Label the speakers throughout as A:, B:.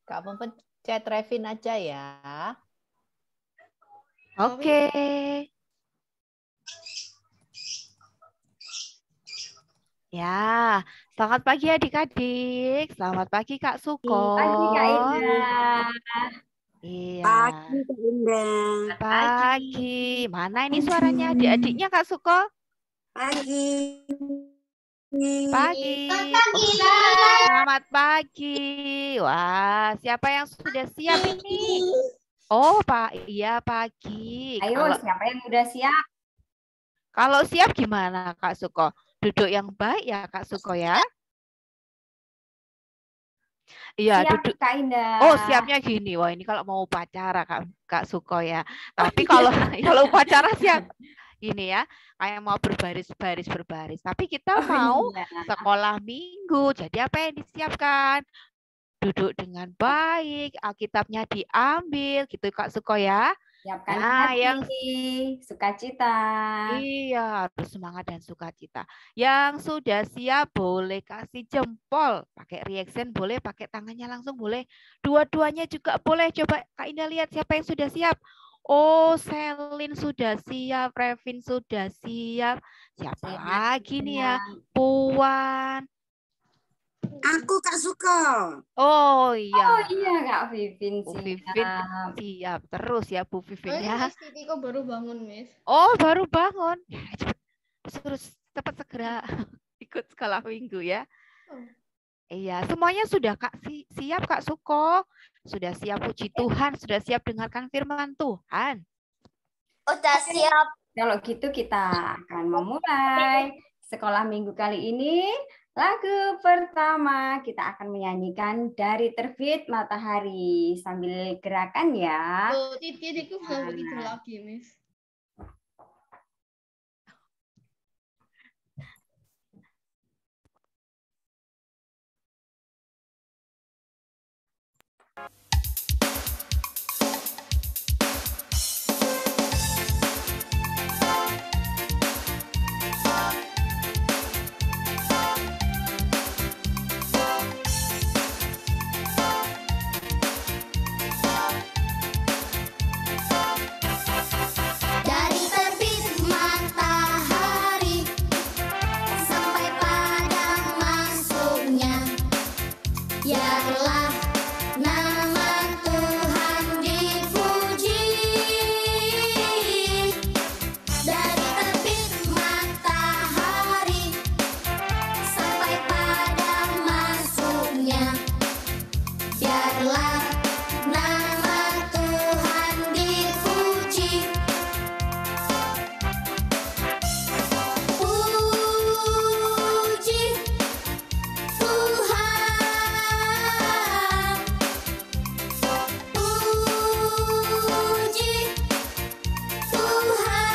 A: Kamu pencet Revin aja ya.
B: Oke. Ya, selamat pagi adik-adik. Selamat pagi Kak Suko.
C: Pagi Kak Indah.
B: Iya.
D: Pagi Kak Indah.
B: Pagi. Mana ini suaranya adik-adiknya Kak Suko?
D: Pagi.
B: Pagi. Selamat pagi. Wah, siapa yang sudah siap ini? Oh, Pak. Iya, pagi.
C: Ayo, siapa yang udah siap?
B: Kalau siap gimana Kak Suko? Duduk yang baik ya Kak Suko ya? Iya,
C: Siap,
B: duduk.
C: Kak Indah.
B: Oh, siapnya gini. Wah, ini kalau mau upacara Kak Suko ya. Tapi kalau upacara siap ini ya, kayak mau berbaris. Tapi kita mau sekolah minggu. Jadi apa yang disiapkan? Duduk dengan baik, Alkitabnya diambil, gitu Kak Suko ya.
C: Siapkan
B: Nah,
C: hati, sukacita.
B: Iya, harus semangat dan sukacita. Yang sudah siap boleh kasih jempol, pakai reaction boleh, pakai tangannya langsung boleh. Dua-duanya juga boleh. Coba Kak Indah lihat siapa yang sudah siap. Oh, Selin sudah siap, Revin sudah siap. Siapa lagi nih ya? Puan.
D: Aku Kak Suko.
B: Oh iya.
C: Oh iya Kak Vivin
B: Bu
C: siap.
B: Vivin siap terus ya Bu Vivin ya.
E: Miss Titi kok baru bangun, Miss?
B: Oh, baru bangun. Terus cepat segera ikut sekolah minggu ya. Iya, semuanya sudah Kak siap Kak Suko. Sudah siap puji Tuhan, sudah siap dengarkan firman Tuhan.
F: Udah siap.
C: Kalau gitu kita akan memulai sekolah minggu kali ini. Lagu pertama kita akan menyanyikan Dari Terbit Matahari sambil gerakan ya.
E: Oh, Titi itu sampai itu lagi, Miss.
F: Dari terbit matahari sampai padang masuknya, biarlah nama Tuhan dipuji. Dari terbit matahari sampai padang masuknya, biarlah nama Tuhan dipuji. Puji Tuhan, puji Tuhan.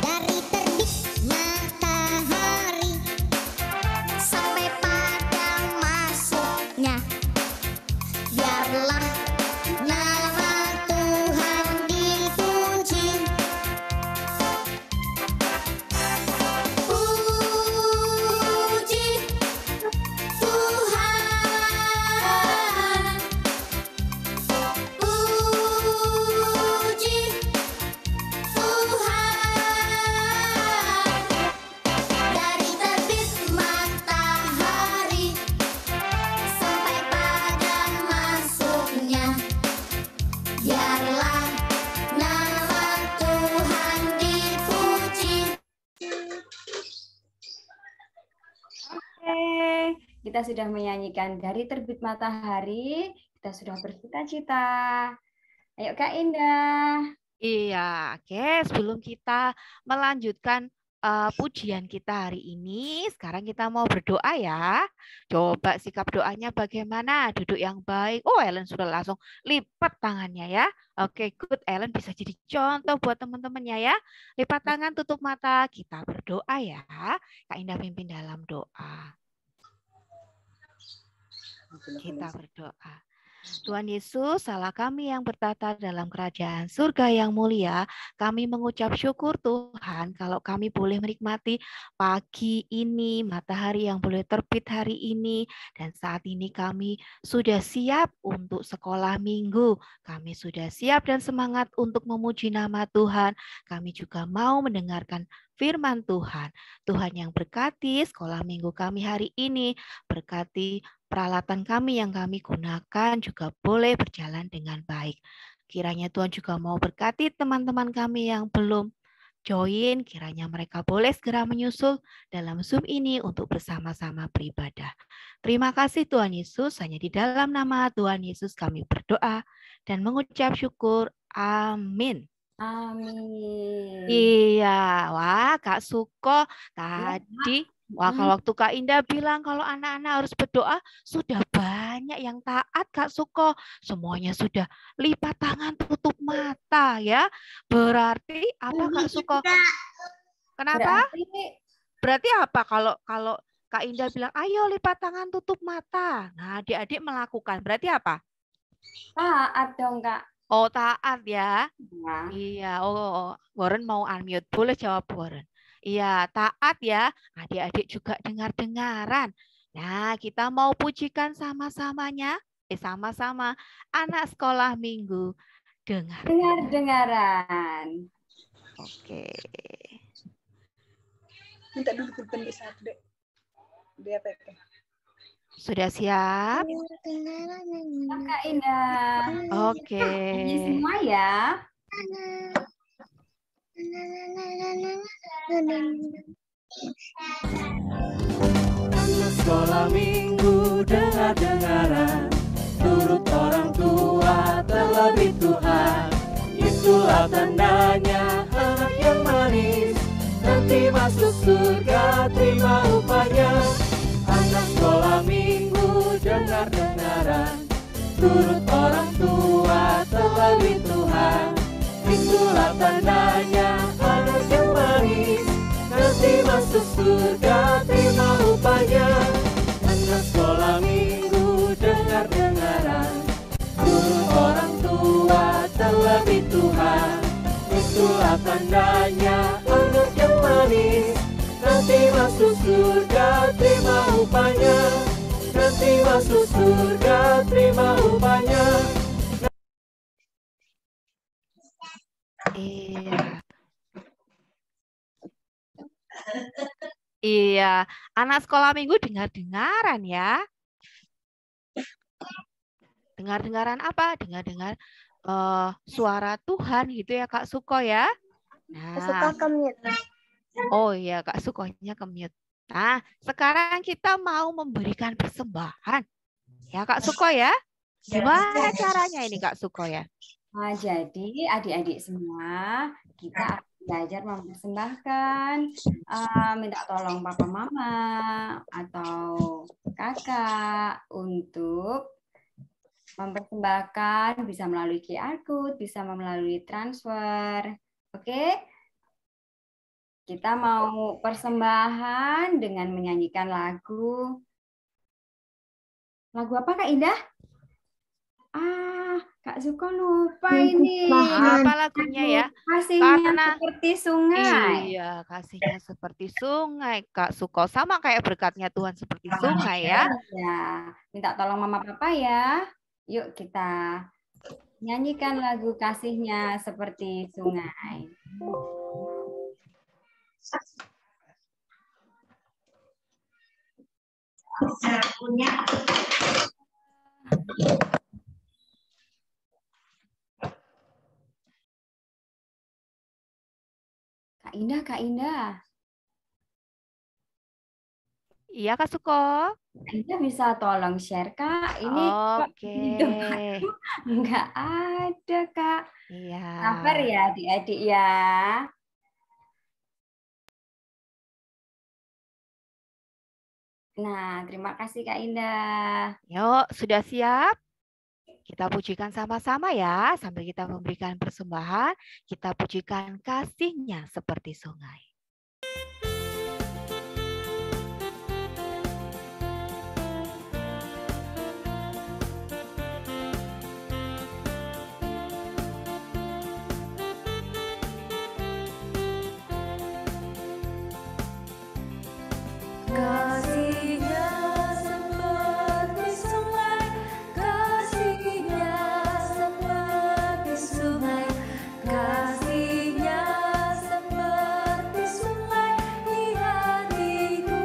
F: Dari terbit matahari sampai padang masuknya, biarlah nama Tuhan dipuji. Puji Tuhan, puji Tuhan. Dari terbit matahari sampai padang masuknya, biarlah nama Tuhan dipuji.
C: Oke, kita sudah menyanyikan Dari Terbit Matahari, kita sudah bercita-cita. Ayo Kak Indah.
B: Iya, oke. Sebelum kita melanjutkan pujian kita hari ini, sekarang kita mau berdoa ya. Coba sikap doanya bagaimana? Duduk yang baik. Oh, Ellen sudah langsung lipat tangannya ya. Oke, good. Ellen bisa jadi contoh buat teman-temannya ya. Lipat tangan, tutup mata. Kita berdoa ya. Kak Indah pimpin dalam doa. Kita berdoa. Tuhan Yesus, Allah kami yang bertata dalam kerajaan surga yang mulia, kami mengucap syukur Tuhan kalau kami boleh menikmati pagi ini, matahari yang boleh terbit hari ini, dan saat ini kami sudah siap untuk sekolah minggu. Kami sudah siap dan semangat untuk memuji nama Tuhan. Kami juga mau mendengarkan firman Tuhan. Tuhan yang berkati sekolah minggu kami hari ini, berkati peralatan kami yang kami gunakan juga boleh berjalan dengan baik. Kiranya Tuhan juga mau berkati teman-teman kami yang belum join, kiranya mereka boleh segera menyusul dalam Zoom ini untuk bersama-sama beribadah. Terima kasih Tuhan Yesus, hanya di dalam nama Tuhan Yesus kami berdoa dan mengucap syukur. Amin.
C: Amin.
B: Iya, wah Kak Suko tadi kalau waktu Kak Indah bilang kalau anak-anak harus berdoa, sudah banyak yang taat Kak Suko. Semuanya sudah lipat tangan tutup mata ya. Berarti apa Kak Suko? Kenapa? Berarti apa kalau Kak Indah bilang, ayo lipat tangan tutup mata. Nah adik-adik melakukan, berarti apa?
C: Taat dong Kak.
B: Oh taat ya.
C: Nah.
B: Iya, oh Warren mau unmute. Boleh jawab Warren. Iya, taat ya. Adik-adik juga dengar-dengaran. Nah, kita mau pujikan sama-samanya. Sama-sama anak sekolah minggu.
C: Dengar-dengaran.
B: Oke.
G: Minta dulu pulpen di satu dek. DPP.
B: Sudah siap?
C: Kak Indah.
B: Oke.
C: Ini semua ya.
H: Anak sekolah minggu dengar-dengaran, turut orang tua terlebih Tuhan. Itulah tandanya anak yang manis, nanti masuk surga terima upahnya. Anak sekolah minggu dengar-dengaran, turut orang tua terlebih Tuhan. Itulah tandanya anak yang manis, nanti masuk surga terima upahnya. Anak sekolah minggu dengar-dengaran, turut orang tua terlebih Tuhan. Itulah tandanya anak yang manis, nanti masuk surga terima upahnya. Nanti masuk surga terima upahnya.
B: Iya. Iya, anak sekolah minggu dengar-dengaran ya. Dengar-dengaran apa? Dengar-dengar suara Tuhan gitu ya Kak Suko ya. Nah. Oh iya Kak Sukonya ke-mute. Nah, sekarang kita mau memberikan persembahan. Ya Kak Suko ya. Gimana caranya ini Kak Suko ya?
C: Nah, jadi adik-adik semua kita akan belajar mempersembahkan, minta tolong papa mama atau kakak untuk mempersembahkan, bisa melalui QR Code, bisa melalui transfer. Oke? Kita mau persembahan dengan menyanyikan lagu. Lagu apa Kak Indah? Kak Suko lupa ini.
B: Apa lagunya ya?
C: Kasihnya
B: Karena
C: seperti sungai.
B: Iya, kasihnya seperti sungai Kak Suko. Sama kayak berkatnya Tuhan seperti sungai ya.
C: Ya, minta tolong mama papa ya. Yuk kita nyanyikan lagu kasihnya seperti sungai. Kak Indah.
B: Iya Kak Suko.
C: Kak Indah bisa tolong share Kak. Ini
B: Oke.
C: Nggak ada Kak.
B: Iya.
C: Sabar ya adik-adik ya. Nah, terima kasih Kak Indah.
B: Yuk, sudah siap? Kita pujikan sama-sama ya, sambil kita memberikan persembahan, kita pujikan kasihnya seperti sungai.
F: Kasih-Nya seperti sungai, kasih-Nya seperti sungai, kasih-Nya seperti sungai di hatiku.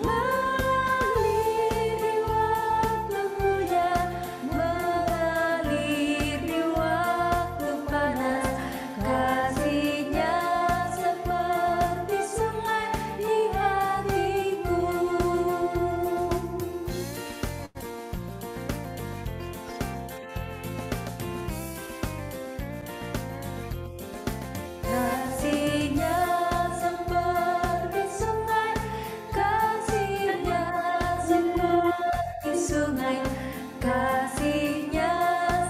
F: Mengalir di waktu hujan, mengalir di waktu panas, kasih-Nya seperti sungai di hatiku. Kasih-Nya seperti sungai, kasih-Nya seperti sungai, kasih-Nya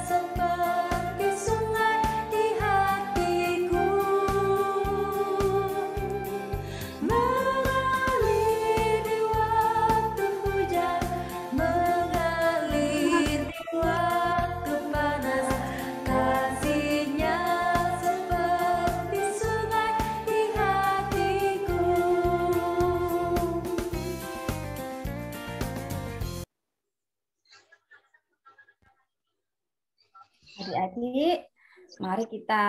F: seperti sungai di hatiku. Mengalir di waktu hujan, mengalir di waktu panas, kasih-Nya seperti sungai di hatiku.
C: Adik-adik, mari kita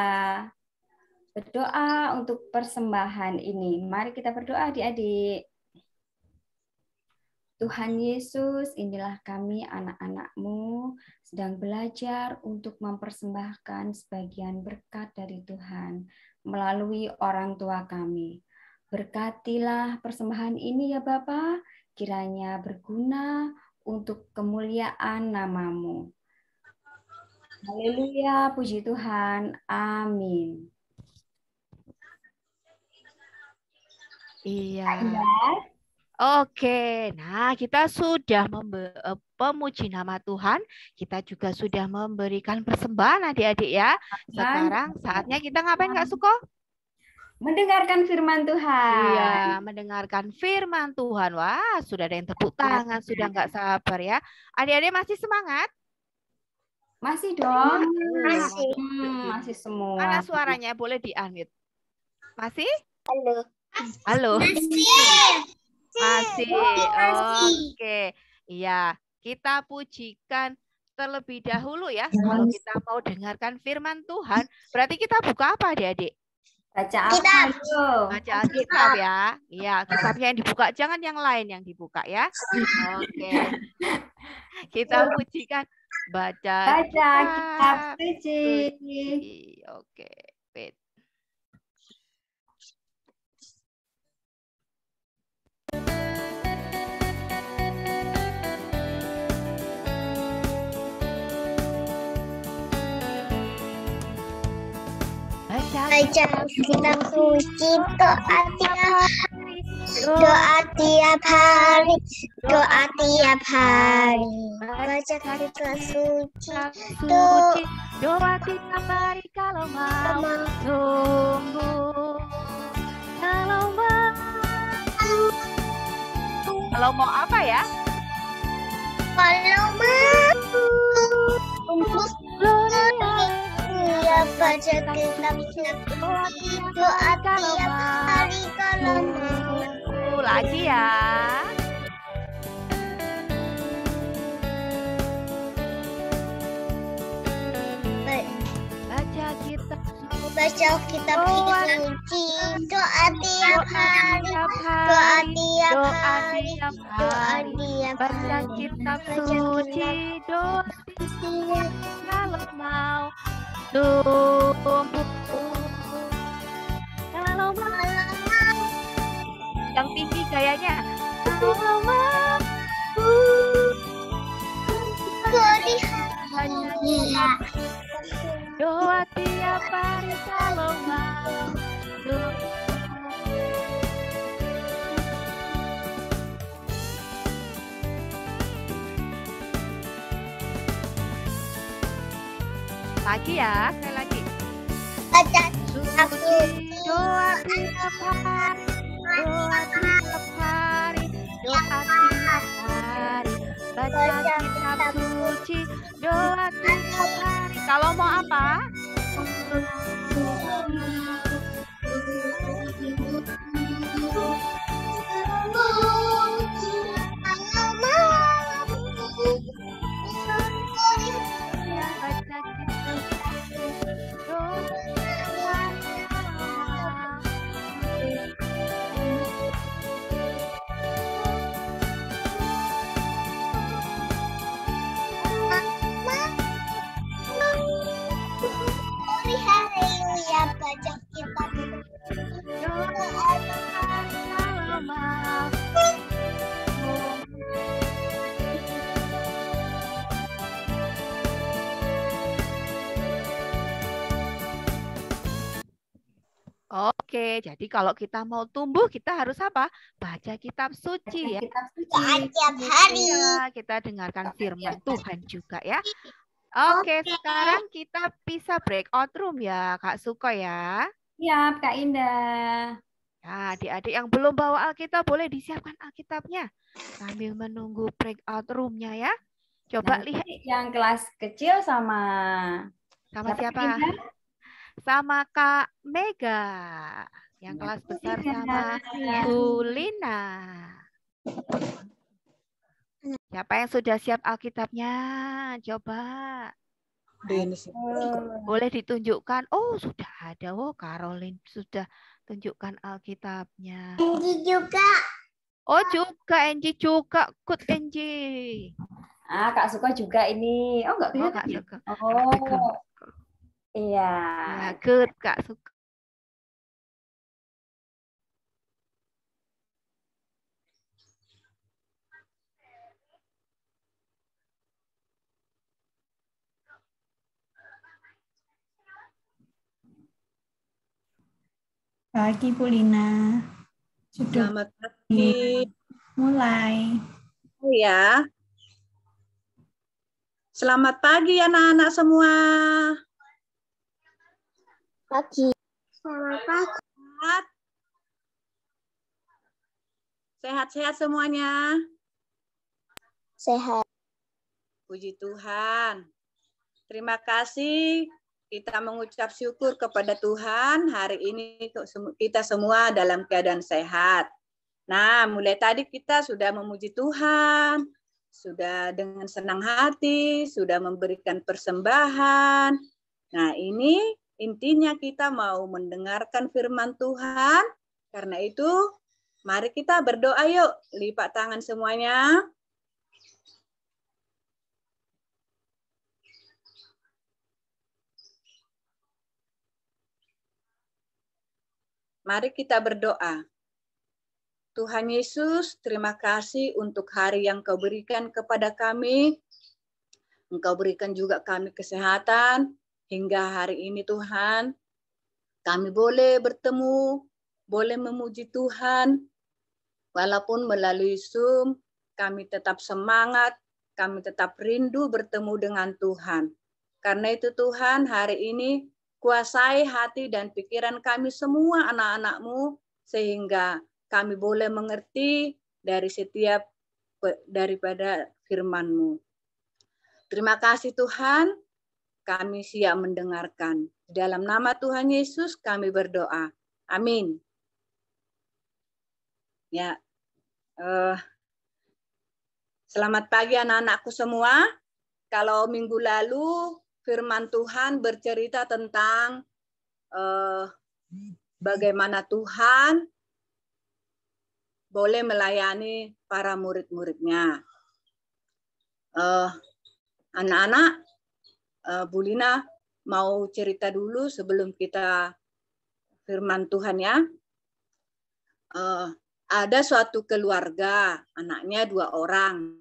C: berdoa untuk persembahan ini. Mari kita berdoa, adik-adik. Tuhan Yesus, inilah kami anak-anak-Mu sedang belajar untuk mempersembahkan sebagian berkat dari Tuhan melalui orang tua kami. Berkatilah persembahan ini ya Bapa, kiranya berguna untuk kemuliaan nama-Mu. Haleluya, puji Tuhan. Amin.
B: Iya.
C: Indah.
B: Oke, nah kita sudah memuji nama Tuhan, kita juga sudah memberikan persembahan adik-adik ya. Sekarang saatnya kita ngapain Kak Suko?
C: Mendengarkan firman Tuhan.
B: Iya, mendengarkan firman Tuhan. Wah, sudah ada yang tepuk tangan, sudah nggak sabar ya. Adik-adik masih semangat?
C: Masih dong.
D: Masih.
C: Masih semua.
B: Mana suaranya? Boleh di-unmute. Masih?
D: Halo.
B: Halo? Masih. Oke. Iya, kita pujikan terlebih dahulu ya. Kalau kita mau dengarkan firman Tuhan, berarti kita buka apa adik-adik?
C: Baca apa yuk?
B: Baca Alkitab ya. Iya, kitabnya yang dibuka, jangan yang lain yang dibuka ya. Oke. Kita pujikan baca
C: kitab suci.
B: Oke. Wait.
F: Baca kitab suci, doa tiap hari, doa tiap hari. Baca kitab suci,
B: Doa tiap hari kalau mau tunggu. Kalau mau apa ya?
F: kalau mau ya baca kitab suci, doa tiap hari kalau mau.
B: Lagi ya. Baca kitab
F: suci, doa tiap hari, doa tiap hari, doa tiap
B: baca
F: hari.
B: kitab suci, doa kalau mau tunggu. Kalau mau yang tinggi gayanya. Kalau mau doa tiap hari kalau mau. Lagi ya, sekali lagi.
F: Baca
B: Suci, doa tiap hari, doa tiap hari, doa tiap hari. Baca kitab suci, doa tiap hari. Kalau mau apa? Oke, jadi kalau kita mau tumbuh, kita harus apa? Baca kitab suci ya.
C: Kitab suci.
F: Setiap hari.
B: Iya, kita dengarkan firman Tuhan juga ya. Oke, sekarang kita bisa breakout room ya, Kak Suko ya.
C: Siap, Kak Indah.
B: Nah, adik-adik yang belum bawa Alkitab, boleh disiapkan Alkitabnya. Sambil menunggu breakout room-nya ya. Coba
C: Nanti
B: lihat.
C: yang kelas kecil sama
B: Siapa? Sama Kak Mega. Yang kelas besar sama Bu Lina. Siapa yang sudah siap Alkitabnya? Coba. Boleh ditunjukkan. Oh, sudah ada. Oh, Caroline sudah tunjukkan Alkitabnya.
F: Anji juga.
B: Oh, juga Enji juga. Good Enji.
C: Kak Suko juga ini. Oh, enggak
B: Oh,
C: kelihatan.
B: Kak Suko.
C: Oh. Iya.
B: Ya, good Kak Suko.
I: Pagi Bu Lina. Sudah
G: Selamat pagi.
I: mulai.
G: Oh ya. Selamat pagi anak-anak semua.
F: Pagi. Selamat pagi.
G: Sehat-sehat semuanya.
F: Sehat.
G: Puji Tuhan. Terima kasih. Kita mengucap syukur kepada Tuhan hari ini kita semua dalam keadaan sehat. Nah, mulai tadi kita sudah memuji Tuhan, sudah dengan senang hati, sudah memberikan persembahan. Nah, ini intinya kita mau mendengarkan firman Tuhan. Karena itu, mari kita berdoa yuk. Lipat tangan semuanya. Mari kita berdoa. Tuhan Yesus, terima kasih untuk hari yang Kau berikan kepada kami. Engkau berikan juga kami kesehatan hingga hari ini Tuhan. Kami boleh bertemu, boleh memuji Tuhan. Walaupun melalui Zoom, kami tetap semangat, kami tetap rindu bertemu dengan Tuhan. Karena itu Tuhan, hari ini kuasai hati dan pikiran kami semua anak-anak-Mu, sehingga kami boleh mengerti daripada firman-Mu. Terima kasih Tuhan, kami siap mendengarkan. Dalam nama Tuhan Yesus kami berdoa. Amin. Ya, selamat pagi anak-anakku semua. Kalau minggu lalu firman Tuhan bercerita tentang bagaimana Tuhan boleh melayani para murid-muridnya. Anak-anak, Bu Lina mau cerita dulu sebelum kita firman Tuhan ya. Ada suatu keluarga, anaknya 2 orang.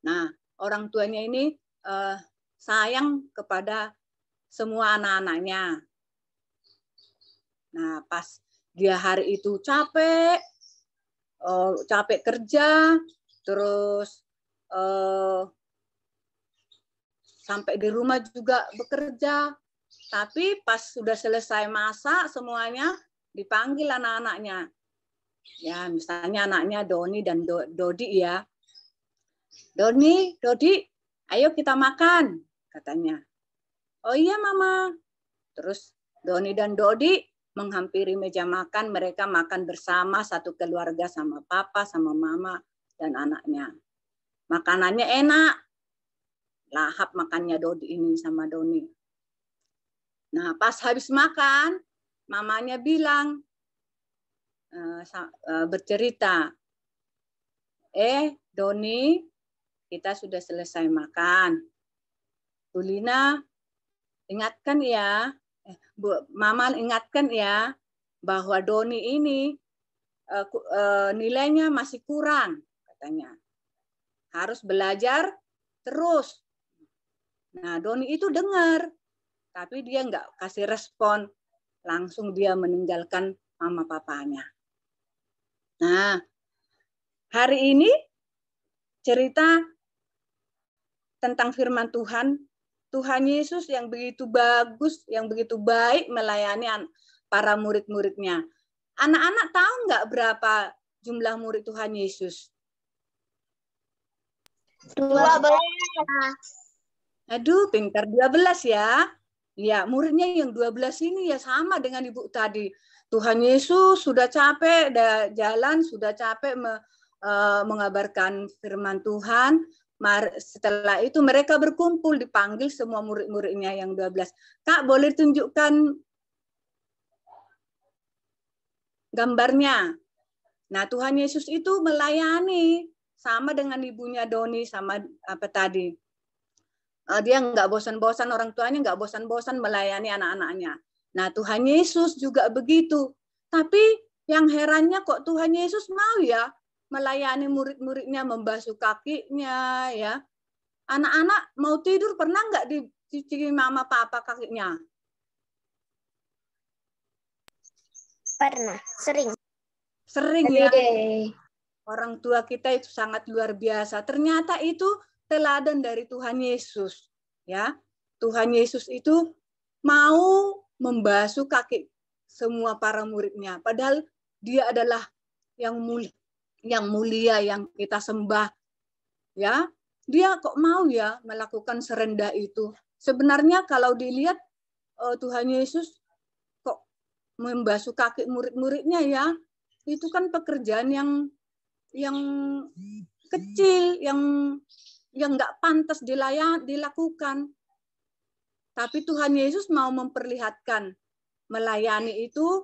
G: Nah, orang tuanya ini sayang kepada semua anak-anaknya. Nah, pas dia hari itu capek kerja, terus sampai di rumah juga bekerja. Tapi pas sudah selesai masak semuanya, dipanggil anak-anaknya. Ya, misalnya anaknya Doni dan Dodi ya. Doni, Dodi, ayo kita makan, katanya. Oh iya, Mama. Terus Doni dan Dodi menghampiri meja makan, mereka makan bersama satu keluarga sama papa, sama mama, dan anaknya. Makanannya enak. Lahap makannya Dodi ini sama Doni. Nah, pas habis makan, mamanya bilang, bercerita, Doni, kita sudah selesai makan. Bu Lina, ingatkan ya, Mama ingatkan ya, bahwa Doni ini nilainya masih kurang, katanya. Harus belajar terus. Nah, Doni itu dengar, tapi dia nggak kasih respon. Langsung dia meninggalkan mama papanya. Nah, hari ini cerita tentang firman Tuhan. Tuhan Yesus yang begitu bagus, yang begitu baik melayani para murid-muridnya. Anak-anak tahu nggak berapa jumlah murid Tuhan Yesus?
F: 12.
G: Aduh, pintar 12 ya. Ya, muridnya yang 12 ini ya sama dengan Ibu tadi. Tuhan Yesus sudah capek jalan, sudah capek mengabarkan firman Tuhan. Setelah itu mereka berkumpul, dipanggil semua murid-muridnya yang 12. Kak, boleh tunjukkan gambarnya. Nah, Tuhan Yesus itu melayani sama dengan ibunya Doni sama apa tadi. Dia nggak bosan-bosan, orang tuanya nggak bosan-bosan melayani anak-anaknya. Nah, Tuhan Yesus juga begitu. Tapi yang herannya kok Tuhan Yesus mau ya melayani murid-muridnya, membasuh kakinya ya. Anak-anak mau tidur pernah nggak dicuci mama papa kakinya?
F: Pernah, sering.
G: Sering ya. Orang tua kita itu sangat luar biasa. Ternyata itu teladan dari Tuhan Yesus. Ya, Tuhan Yesus itu mau membasuh kaki semua para muridnya. Padahal dia adalah yang mulia yang kita sembah. Ya, dia kok mau ya melakukan serendah itu. Sebenarnya kalau dilihat Tuhan Yesus membasuh kaki murid-muridnya ya, itu kan pekerjaan yang kecil, yang nggak pantas dilakukan. Tapi Tuhan Yesus mau memperlihatkan melayani itu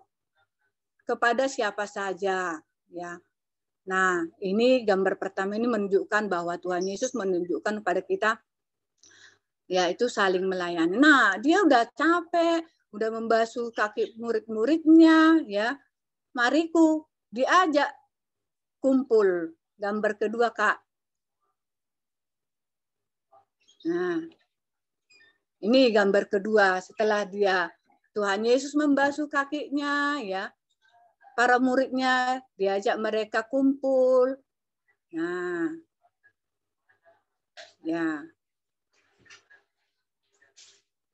G: kepada siapa saja, ya. Nah, ini gambar pertama ini menunjukkan bahwa Tuhan Yesus menunjukkan kepada kita yaitu saling melayani. Nah, dia udah capek, udah membasuh kaki murid-muridnya, ya. Mariku diajak kumpul. Gambar kedua, Kak. Nah, ini gambar kedua. Setelah Tuhan Yesus membasuh kakinya, ya, para muridnya diajak mereka kumpul. Nah, ya.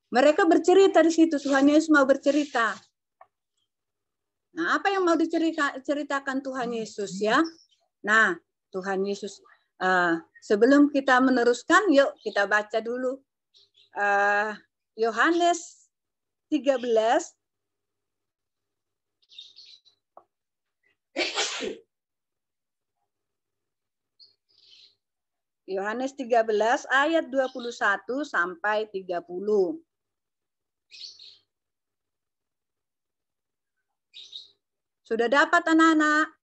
G: Mereka bercerita di situ. Tuhan Yesus mau bercerita. Nah, apa yang mau diceritakan Tuhan Yesus ya? Nah, Tuhan Yesus, sebelum kita meneruskan, yuk kita baca dulu Yohanes 13. Yohanes 13 ayat 21 sampai 30. Sudah dapat anak-anak?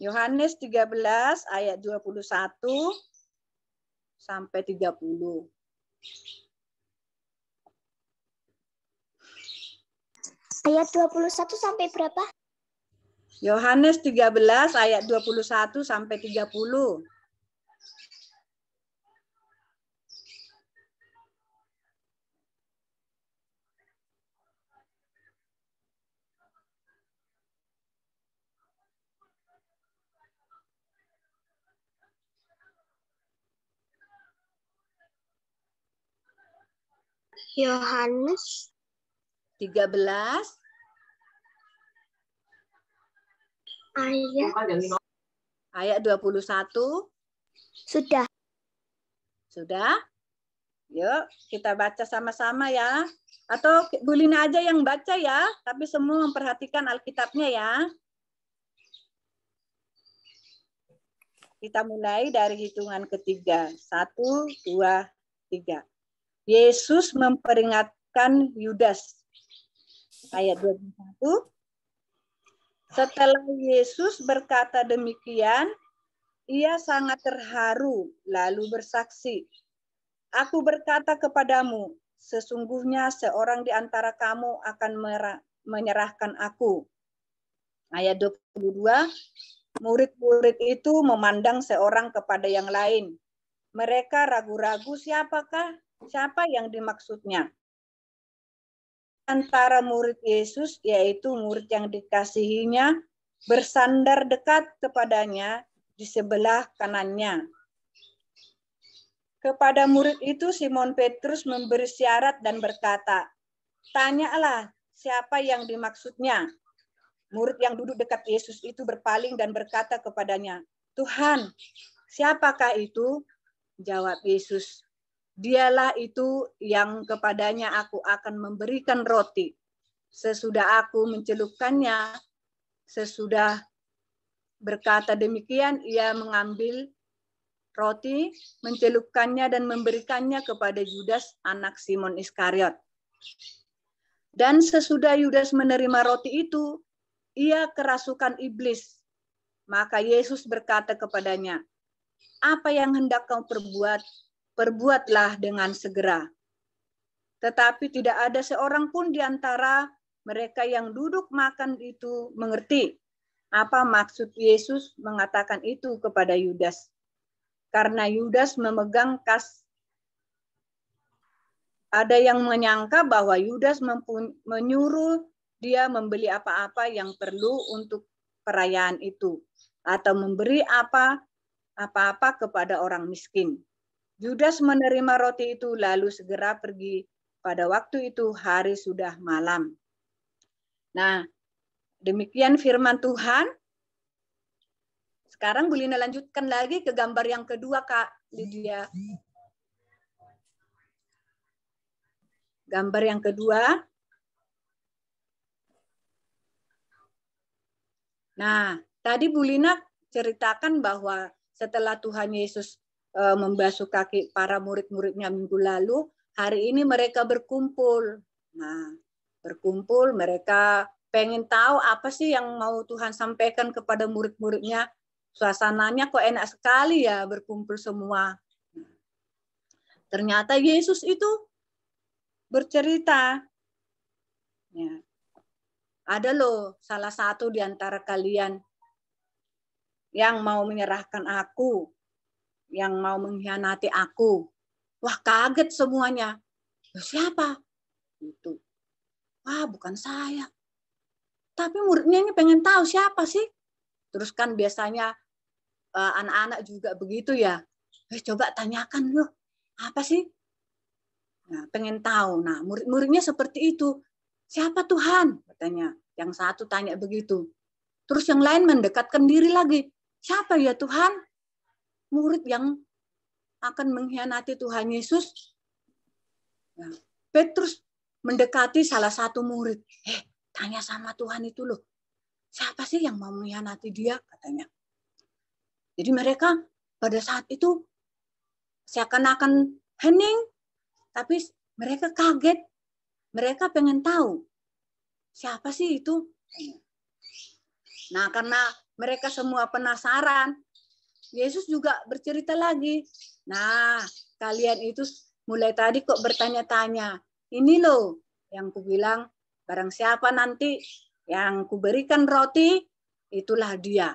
G: Yohanes 13 ayat 21 sampai 30.
F: Ayat 21 sampai berapa?
G: Yohanes 13 ayat 21 sampai 30.
F: Yohanes
G: 13 ayat 21.
F: Sudah.
G: Sudah? Yuk, kita baca sama-sama ya. Atau Bu Lina aja yang baca ya, tapi semua memperhatikan Alkitabnya ya. Kita mulai dari hitungan ketiga. 1, 2, 3. Yesus memperingatkan Yudas. Ayat 21. Setelah Yesus berkata demikian, ia sangat terharu lalu bersaksi, Aku berkata kepadamu, sesungguhnya seorang di antara kamu akan menyerahkan aku. Ayat 22, murid-murid itu memandang seorang kepada yang lain. Mereka ragu-ragu siapa yang dimaksudnya. Antara murid Yesus, yaitu murid yang dikasihinya, bersandar dekat kepadanya di sebelah kanannya. Kepada murid itu Simon Petrus memberi syarat dan berkata, tanyalah siapa yang dimaksudnya. Murid yang duduk dekat Yesus itu berpaling dan berkata kepadanya, Tuhan, siapakah itu? Jawab Yesus, dialah itu yang kepadanya aku akan memberikan roti. Sesudah aku mencelupkannya, sesudah berkata demikian, ia mengambil roti, mencelupkannya dan memberikannya kepada Yudas, anak Simon Iskariot. Dan sesudah Yudas menerima roti itu, ia kerasukan iblis. Maka Yesus berkata kepadanya, apa yang hendak kau perbuat, perbuatlah dengan segera. Tetapi tidak ada seorang pun di antara mereka yang duduk makan itu mengerti apa maksud Yesus mengatakan itu kepada Yudas. Karena Yudas memegang kas. Ada yang menyangka bahwa Yudas menyuruh dia membeli apa-apa yang perlu untuk perayaan itu, atau memberi apa-apa kepada orang miskin. Yudas menerima roti itu lalu segera pergi. Pada waktu itu hari sudah malam. Nah, demikian firman Tuhan. Sekarang Bu Lina lanjutkan lagi ke gambar yang kedua, Kak Lydia. Gambar yang kedua. Nah, tadi Bu Lina ceritakan bahwa setelah Tuhan Yesus membasuh kaki para murid-muridnya minggu lalu, hari ini mereka berkumpul. Nah, berkumpul mereka pengen tahu apa sih yang mau Tuhan sampaikan kepada murid-muridnya. Suasananya kok enak sekali ya berkumpul semua. Ternyata Yesus itu bercerita. Ya. Ada loh salah satu di antara kalian yang mau menyerahkan aku, yang mau mengkhianati aku. Wah, kaget semuanya. Siapa? Itu. Wah, bukan saya. Tapi muridnya ini pengen tahu siapa sih? Terus kan biasanya anak-anak juga begitu ya. Coba tanyakan loh, apa sih? Nah, pengen tahu. Nah, murid-muridnya seperti itu. Siapa Tuhan? Katanya. Yang satu tanya begitu. Terus yang lain mendekatkan diri lagi. Siapa ya Tuhan? Murid yang akan mengkhianati Tuhan Yesus. Nah, Petrus mendekati salah satu murid. Tanya sama Tuhan itu loh. Siapa sih yang mau mengkhianati dia? Katanya. Jadi mereka pada saat itu seakan-akan hening. Tapi mereka kaget. Mereka pengen tahu. Siapa sih itu? Nah, karena mereka semua penasaran, Yesus juga bercerita lagi. Nah, kalian itu mulai tadi kok bertanya-tanya. Ini loh yang kubilang, barang siapa nanti yang kuberikan roti, itulah dia.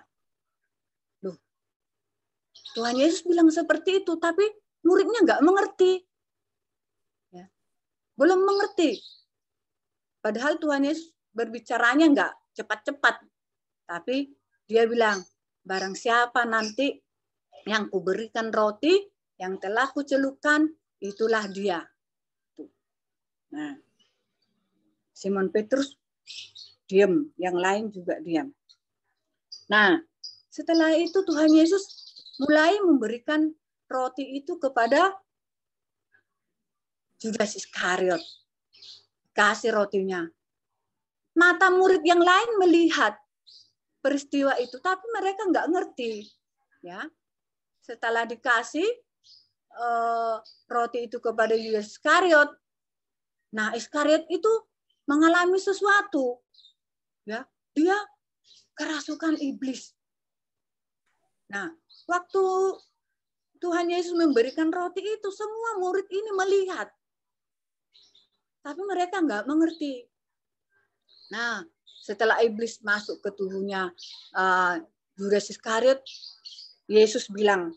G: Loh, Tuhan Yesus bilang seperti itu, tapi muridnya nggak mengerti. Ya. Belum mengerti. Padahal Tuhan Yesus berbicaranya nggak cepat-cepat. Tapi dia bilang, barang siapa nanti yang kuberikan roti, yang telah kucelupkan, itulah dia. Nah, Simon Petrus diam, yang lain juga diam. Nah, setelah itu Tuhan Yesus mulai memberikan roti itu kepada Yudas Iskariot. Kasih rotinya. Mata murid yang lain melihat peristiwa itu, tapi mereka nggak ngerti. Ya, setelah dikasih roti itu kepada Yudas Iskariot, nah Iskariot itu mengalami sesuatu. Ya, dia kerasukan iblis. Nah, waktu Tuhan Yesus memberikan roti itu, semua murid ini melihat. Tapi mereka nggak mengerti. Nah, setelah iblis masuk ke tubuhnya Judas Iskariot, Yesus bilang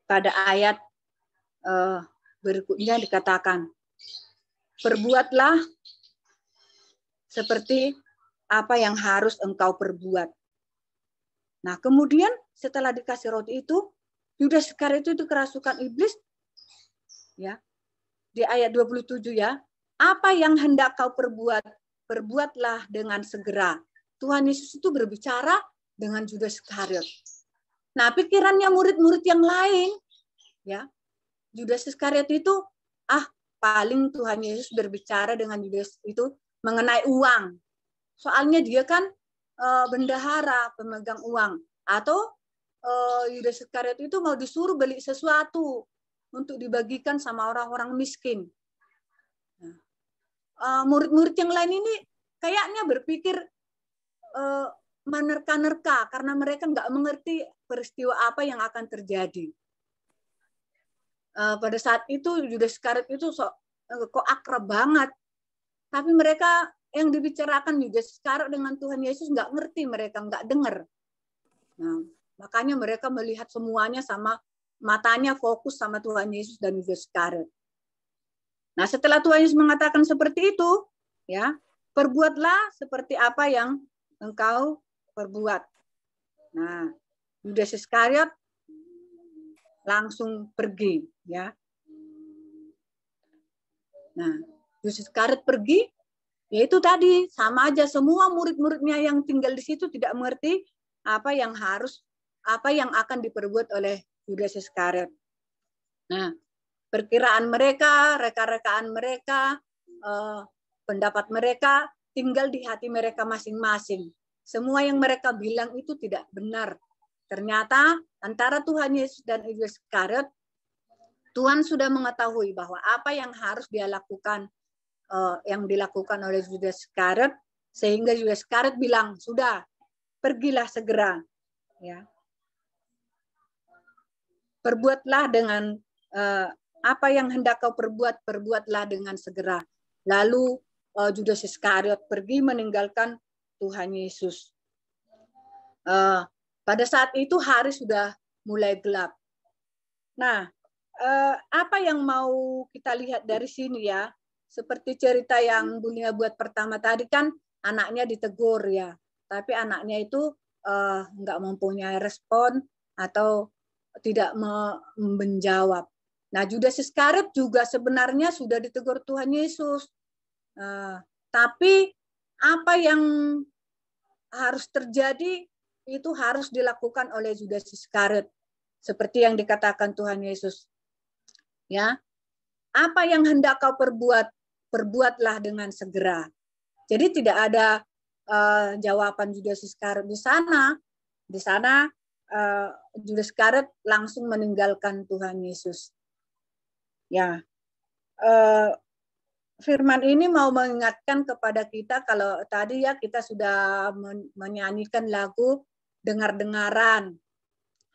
G: pada ayat berikutnya dikatakan, perbuatlah seperti apa yang harus engkau perbuat. Nah, kemudian setelah dikasih roti itu, Judas Iskariot itu kerasukan iblis, ya, di ayat 27 ya, apa yang hendak kau perbuat, perbuatlah dengan segera. Tuhan Yesus itu berbicara dengan Judas Iskariot. Nah, pikirannya murid-murid yang lain, ya, Judas Iskariot itu, paling Tuhan Yesus berbicara dengan Judas itu mengenai uang. Soalnya dia kan bendahara, pemegang uang. Atau Judas Iskariot itu mau disuruh beli sesuatu untuk dibagikan sama orang-orang miskin. Murid-murid yang lain ini kayaknya berpikir menerka-nerka karena mereka nggak mengerti peristiwa apa yang akan terjadi. Pada saat itu Judas Iskariot itu kok akrab banget, tapi mereka yang dibicarakan Judas Iskariot dengan Tuhan Yesus nggak ngerti, mereka nggak dengar. Nah, makanya mereka melihat semuanya sama matanya fokus sama Tuhan Yesus dan Judas Iskariot. Nah, setelah Tuhan Yesus mengatakan seperti itu, ya, perbuatlah seperti apa yang engkau perbuat. Nah, Judas Iskariot langsung pergi, ya. Nah, Judas Iskariot pergi, yaitu tadi sama aja semua murid-muridnya yang tinggal di situ tidak mengerti apa yang akan diperbuat oleh Judas Iskariot. Nah, perkiraan mereka, reka-rekaan mereka, pendapat mereka tinggal di hati mereka masing-masing. Semua yang mereka bilang itu tidak benar. Ternyata antara Tuhan Yesus dan Judas Iskariot, Tuhan sudah mengetahui bahwa apa yang harus dia lakukan, yang dilakukan oleh Judas Iskariot, sehingga Judas Iskariot bilang, sudah, pergilah segera. Ya. Perbuatlah dengan apa yang hendak kau perbuat, perbuatlah dengan segera. Lalu Judas Iskariot pergi meninggalkan Tuhan Yesus. Pada saat itu hari sudah mulai gelap. Nah, apa yang mau kita lihat dari sini ya? Seperti cerita yang Bu Nia buat pertama tadi kan anaknya ditegur ya, tapi anaknya itu nggak mempunyai respon atau tidak menjawab. Nah, Judas Iskariot juga sebenarnya sudah ditegur Tuhan Yesus, tapi apa yang harus terjadi itu harus dilakukan oleh Judas Iskariot seperti yang dikatakan Tuhan Yesus. Ya, apa yang hendak kau perbuat, perbuatlah dengan segera. Jadi tidak ada jawaban Judas Iskariot di sana. Di sana Judas Iskariot langsung meninggalkan Tuhan Yesus. Ya, firman ini mau mengingatkan kepada kita kalau tadi ya kita sudah menyanyikan lagu dengar-dengaran.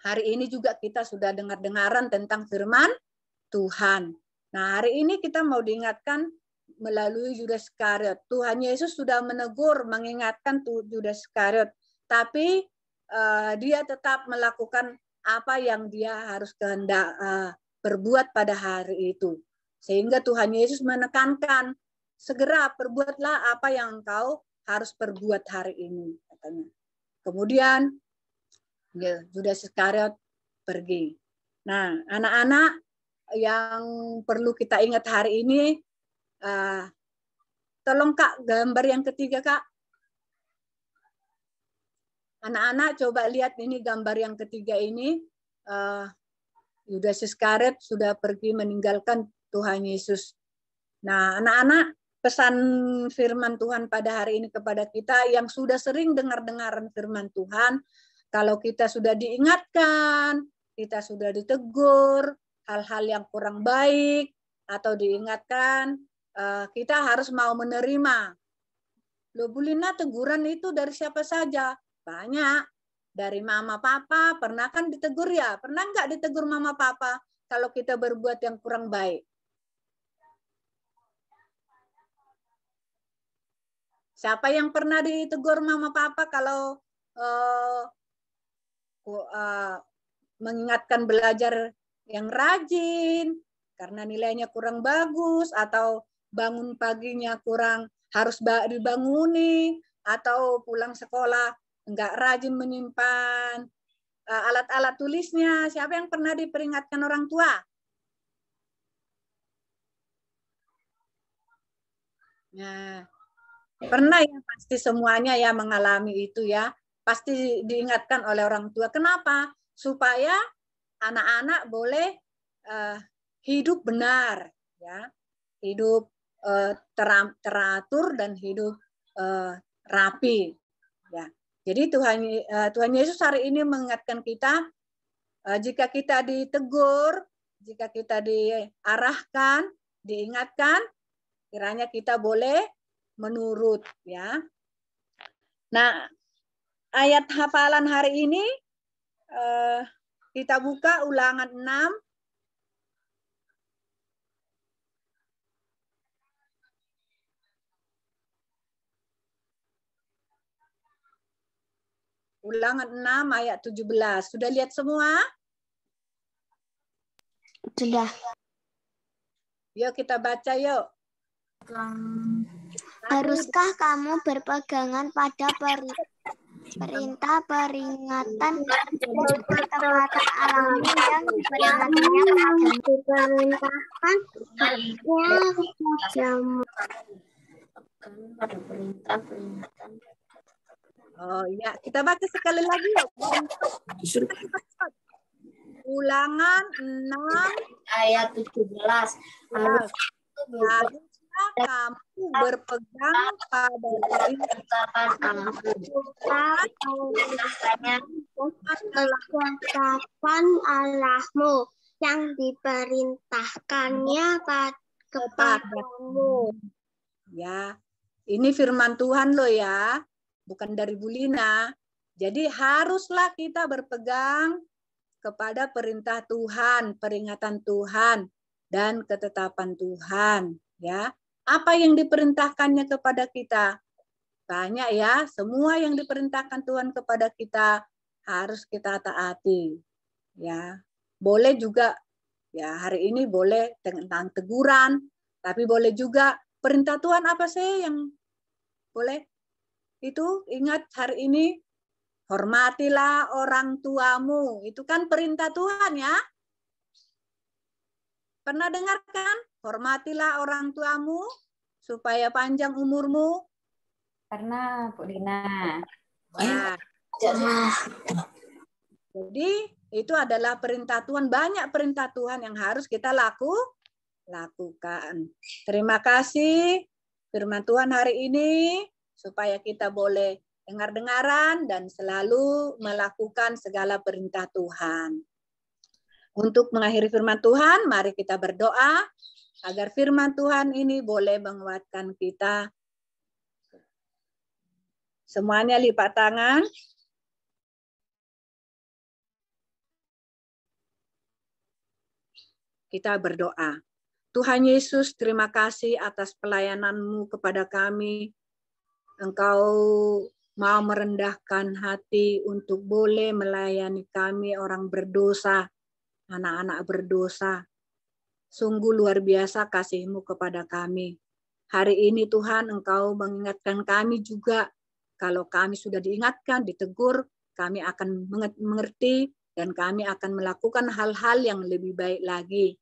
G: Hari ini juga kita sudah dengar-dengaran tentang firman Tuhan. Nah, hari ini kita mau diingatkan melalui Judas Iskariot. Tuhan Yesus sudah menegur, mengingatkan Judas Iskariot, tapi dia tetap melakukan apa yang dia harus kehendak perbuat pada hari itu. Sehingga Tuhan Yesus menekankan, segera perbuatlah apa yang engkau harus perbuat hari ini, katanya. Kemudian Judas Iskariot pergi. Nah, anak-anak yang perlu kita ingat hari ini, tolong Kak, gambar yang ketiga Kak. Anak-anak coba lihat ini gambar yang ketiga ini. Judas Iskariot sudah pergi meninggalkan Tuhan Yesus. Nah, anak-anak, pesan firman Tuhan pada hari ini kepada kita yang sudah sering dengar-dengaran firman Tuhan, kalau kita sudah diingatkan, kita sudah ditegur, hal-hal yang kurang baik, atau diingatkan, kita harus mau menerima. Loh, Bu Lina, teguran itu dari siapa saja? Banyak. dari mama papa. Pernah kan ditegur ya? Pernah nggak ditegur mama papa kalau kita berbuat yang kurang baik? Siapa yang pernah ditegur mama papa kalau mengingatkan belajar yang rajin karena nilainya kurang bagus, atau bangun paginya kurang harus dibanguni, atau pulang sekolah enggak rajin menyimpan alat-alat tulisnya? Siapa yang pernah diperingatkan orang tua? Nah, pernah ya, pasti semuanya ya mengalami itu ya. Pasti diingatkan oleh orang tua. Kenapa? Supaya anak-anak boleh hidup benar, ya, hidup teratur dan hidup rapi. Ya. Jadi Tuhan Yesus hari ini mengingatkan kita, jika kita ditegur, jika kita diarahkan, diingatkan, kiranya kita boleh menurut, ya. Nah, ayat hafalan hari ini kita buka Ulangan 6. Ulangan 6 ayat 17. Sudah lihat semua?
F: Sudah.
G: Yuk kita baca yuk.
F: Haruskah kamu berpegangan pada perintah peringatan kata-kata Allahmu yang diperingatnya diperintahkan pada perintah-peringatan.
G: Oh iya, kita baca sekali lagi yuk. Ulangan 6
F: ayat 17.
G: Haruskah kamu berpegang pada
F: ketetapan Allahmu yang diperintahkannya kepadamu.
G: Ya, ini firman Tuhan loh ya, bukan dari Bu Lina. Jadi haruslah kita berpegang kepada perintah Tuhan, peringatan Tuhan, dan ketetapan Tuhan. Ya, apa yang diperintahkannya kepada kita? Banyak ya, semua yang diperintahkan Tuhan kepada kita harus kita taati. Ya, boleh juga ya hari ini boleh tentang teguran, tapi boleh juga perintah Tuhan apa sih yang boleh? Itu ingat hari ini, hormatilah orang tuamu. Itu kan perintah Tuhan ya. Pernah dengar kan? Hormatilah orang tuamu supaya panjang umurmu.
C: Pernah, Bu Lina.
G: Nah, jadi itu adalah perintah Tuhan. Banyak perintah Tuhan yang harus kita lakukan. Terima kasih firman Tuhan hari ini, supaya kita boleh dengar-dengaran dan selalu melakukan segala perintah Tuhan. Untuk mengakhiri firman Tuhan, mari kita berdoa agar firman Tuhan ini boleh menguatkan kita. Semuanya lipat tangan. Kita berdoa. Tuhan Yesus, terima kasih atas pelayanan-Mu kepada kami. Engkau mau merendahkan hati untuk boleh melayani kami orang berdosa, anak-anak berdosa. Sungguh luar biasa kasih-Mu kepada kami. Hari ini Tuhan, Engkau mengingatkan kami juga, kalau kami sudah diingatkan, ditegur, kami akan mengerti dan kami akan melakukan hal-hal yang lebih baik lagi.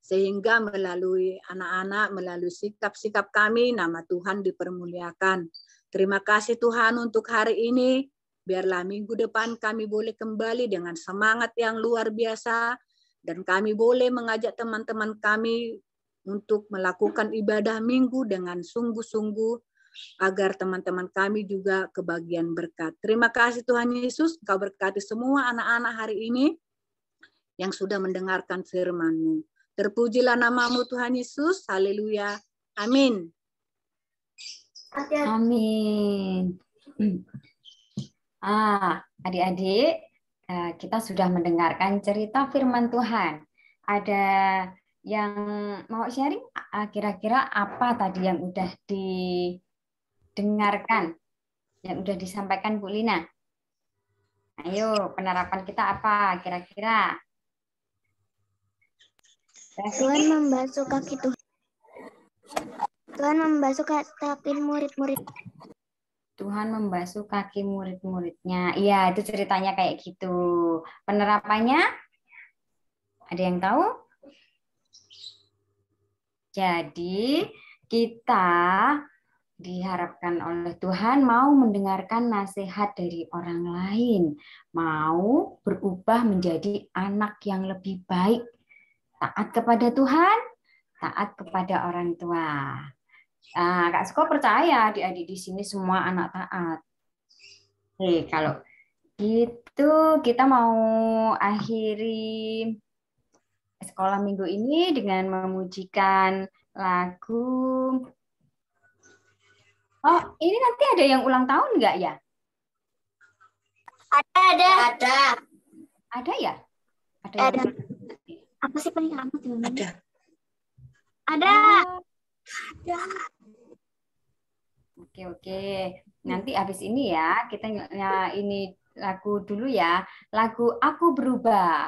G: Sehingga melalui anak-anak, melalui sikap-sikap kami, nama Tuhan dipermuliakan. Terima kasih Tuhan untuk hari ini. Biarlah minggu depan kami boleh kembali dengan semangat yang luar biasa. Dan kami boleh mengajak teman-teman kami untuk melakukan ibadah minggu dengan sungguh-sungguh, agar teman-teman kami juga kebagian berkat. Terima kasih Tuhan Yesus, Engkau berkati semua anak-anak hari ini yang sudah mendengarkan firman-Mu. Terpujilah nama-Mu Tuhan Yesus. Haleluya. Amin.
C: Amin. Adik-adik, kita sudah mendengarkan cerita firman Tuhan. Ada yang mau sharing? Kira-kira apa tadi yang udah didengarkan, yang udah disampaikan Bu Lina? Ayo, penerapan kita apa kira-kira?
F: Tuhan membasuh kaki Tuhan. Tuhan membasuh kaki murid-murid.
C: Tuhan membasuh kaki murid-muridnya. Iya, itu ceritanya kayak gitu. Penerapannya? Ada yang tahu? Jadi, kita diharapkan oleh Tuhan mau mendengarkan nasihat dari orang lain. Mau berubah menjadi anak yang lebih baik. Taat kepada Tuhan, taat kepada orang tua. Nah, Kak Suko percaya adik-adik di sini semua anak taat. Kalau gitu kita mau akhiri sekolah minggu ini dengan memujikan lagu. Oh, ini nanti ada yang ulang tahun nggak ya?
F: Ada.
C: Ada ya?
F: Ada. Apa sih paling amat? Ada.
C: Oke. Nanti habis ini ya, kita ini lagu dulu ya. Lagu Aku Berubah.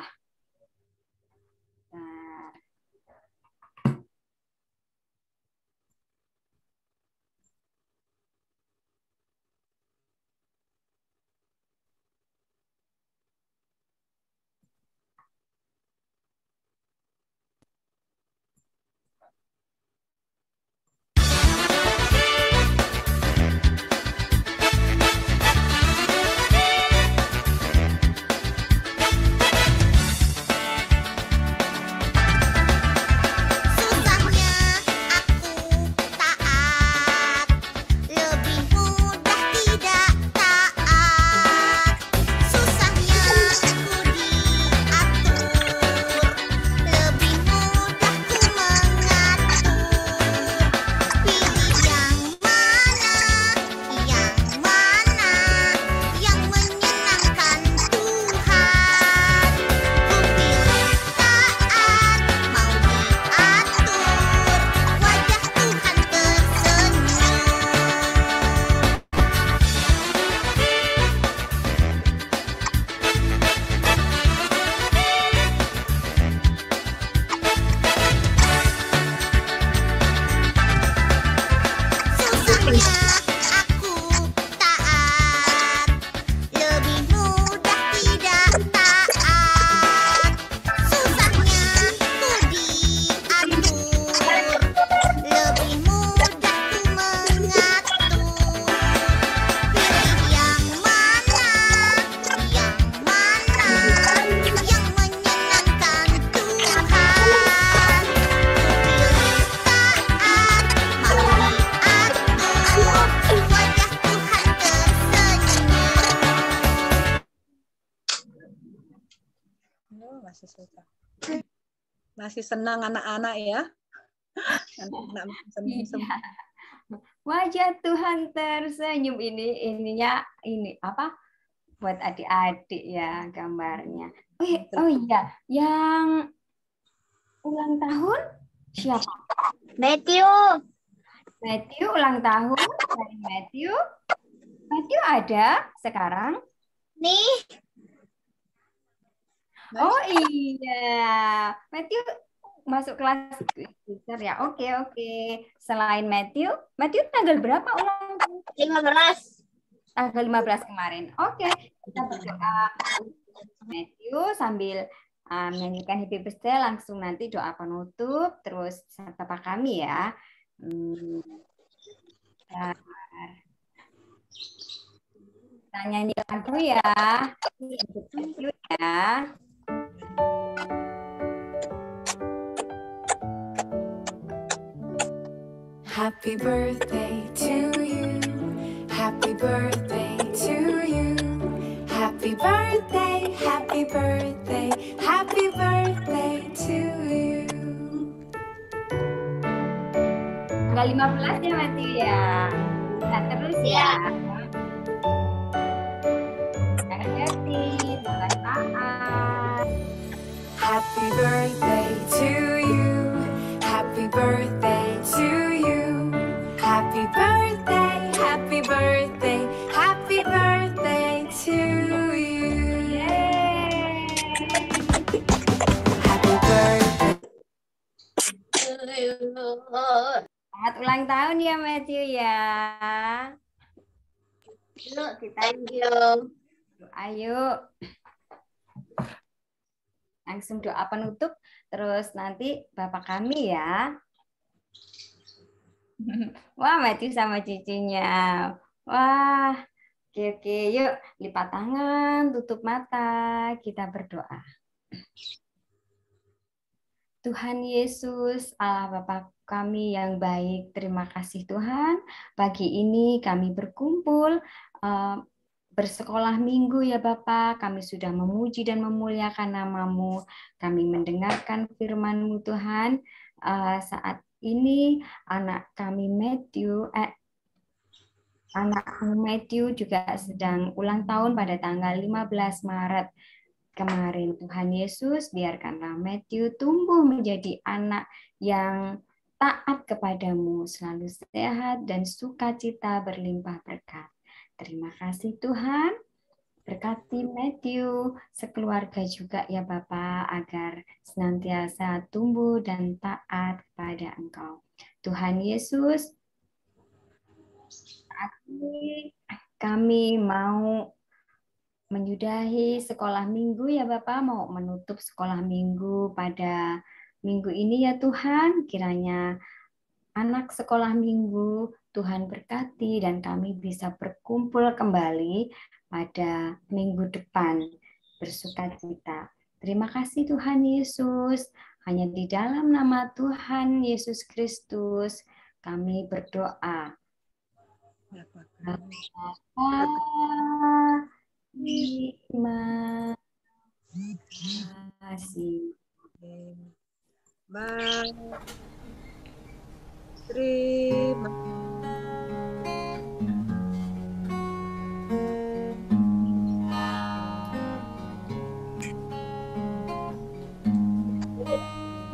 G: Masih senang anak-anak ya. Anak-anak senang semua.
C: Wajah Tuhan tersenyum ini apa? Buat adik-adik ya gambarnya. Oh iya, yang ulang tahun siapa?
F: Matthew
C: ulang tahun dari Matthew. Matthew ada sekarang?
F: Nih.
C: Oh iya, Matthew masuk kelas teacher ya. Oke. Selain Matthew tanggal berapa ulang tahun?
F: 15.
C: Tanggal 15 kemarin. Oke, kita berdoa Matthew sambil menyanyikan Happy Birthday, langsung nanti doa penutup, terus sapa kami ya. Kita nyanyi lagu ya. Untuk Matthew ya.
J: Happy birthday to you. Happy birthday to you. Happy birthday, happy birthday, happy birthday to you.
C: Tanggal 15 ya Matthew ya. Kita terus ya. kasih, mulai taat.
J: Happy birthday to you. Happy birthday to you. Happy birthday, happy birthday, happy birthday to you. Happy birthday.
C: Selamat ulang tahun ya Matthew ya. Yuk kita doa yuk. Langsung doa penutup, terus nanti Bapak kami ya. Wah, Matthew sama cucunya. Wah, oke, yuk lipat tangan, tutup mata, kita berdoa. Tuhan Yesus, Allah Bapa kami yang baik, terima kasih Tuhan. Pagi ini kami berkumpul, bersekolah minggu ya Bapak, kami sudah memuji dan memuliakan nama-Mu. Kami mendengarkan firman-Mu Tuhan. Saat ini anak kami Matthew juga sedang ulang tahun pada tanggal 15 Maret kemarin. Tuhan Yesus, biarkanlah Matthew tumbuh menjadi anak yang taat kepadamu, selalu sehat dan sukacita berlimpah berkat. Terima kasih Tuhan. Berkati Matthew, sekeluarga juga ya Bapak, agar senantiasa tumbuh dan taat kepada Engkau. Tuhan Yesus, saat ini kami mau menyudahi sekolah minggu ya Bapak, mau menutup sekolah minggu pada minggu ini ya Tuhan. Kiranya anak sekolah minggu Tuhan berkati dan kami bisa berkumpul kembali pada minggu depan bersukacita. Terima kasih Tuhan Yesus. Hanya di dalam nama Tuhan Yesus Kristus kami berdoa. Terima kasih.
G: Baik. Terima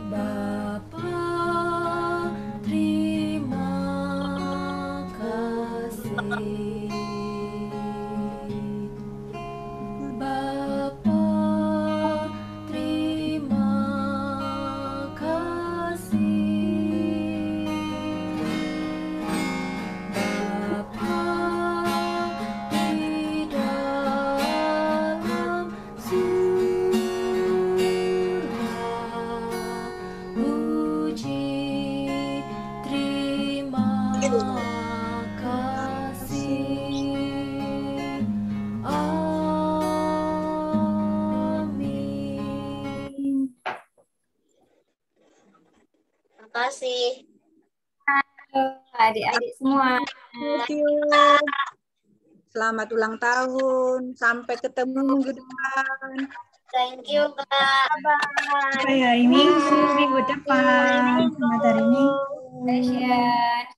J: Bapa, terima kasih. Bapa, terima kasih. Bapa di dalam puji, terima kasih. Amin.
F: Terima kasih.
C: Halo adik-adik semua.
G: Selamat ulang tahun. Sampai ketemu minggu depan.
F: Thank you, Kak.
I: Sampai hari Minggu depan. Selamat hari Minggu.
C: Session.